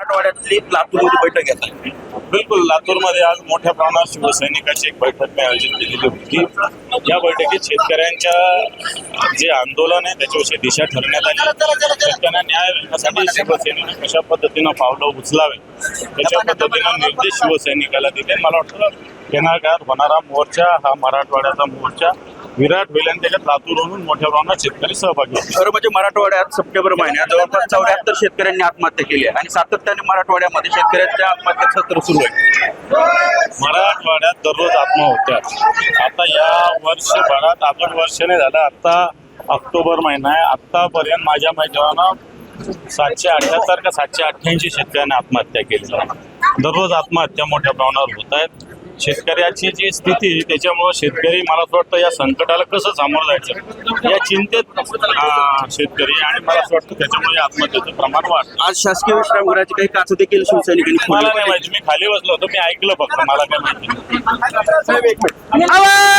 मराठवाड्यातली लातूरमध्ये बैठक घेत आहे. बिलकुल, लातूरमध्ये आज मोठ्या प्रमाणात शिवसैनिकांची एक बैठक मी आयोजित केलेली होती. या बैठकीत शेतकऱ्यांच्या जे आंदोलन आहे त्याच्याविषयी दिशा ठरण्यात आली. शेतकऱ्यांना न्याय मिळण्यासाठी शिवसैनिकांनी कशा पद्धतीनं पावलं उचलावे त्याच्या पद्धतीनं निर्देश शिवसैनिकाला दिले. मला वाटतं येणाऱ्या काळात होणारा मोर्चा हा मराठवाड्याचा मोर्चा विराट होईल आणि त्याच्यात लातूरहून मोठ्या प्रमाणात शेतकरी सहभागी होतील. खरं म्हणजे मराठवाड्यात सप्टेंबर महिन्यात जवळपास 74 शेतकऱ्यांनी आत्महत्या केली आहे आणि सातत्याने मराठवाड्यामध्ये शेतकऱ्यांच्या आत्महत्या सत्र सुरू आहे. मराठवाड्यात दररोज आत्महत्या. आता या वर्षभरात अजून वर्ष नाही झालं, आता ऑक्टोबर महिना आहे. आत्तापर्यंत माझ्या माहितीनं 778 का 788 शेतकऱ्यांनी आत्महत्या केली. दररोज आत्महत्या मोठ्या प्रमाणावर होत आहेत. शेतकऱ्याची जी स्थिती त्याच्यामुळं शेतकरी मला असं वाटतं या संकटाला कसं सामोरं जायचं या चिंतेत शेतकरी आणि मला असं वाटतं त्याच्यामुळे आत्महत्येचं प्रमाण वाढतं. आज शासकीय विश्रामगृहाची काही काच देखील शिवसैनिकांनी मला नाही माहिती, मी खाली बसलो होतो, मी ऐकलं फक्त, मला काय माहिती नाही. आवाज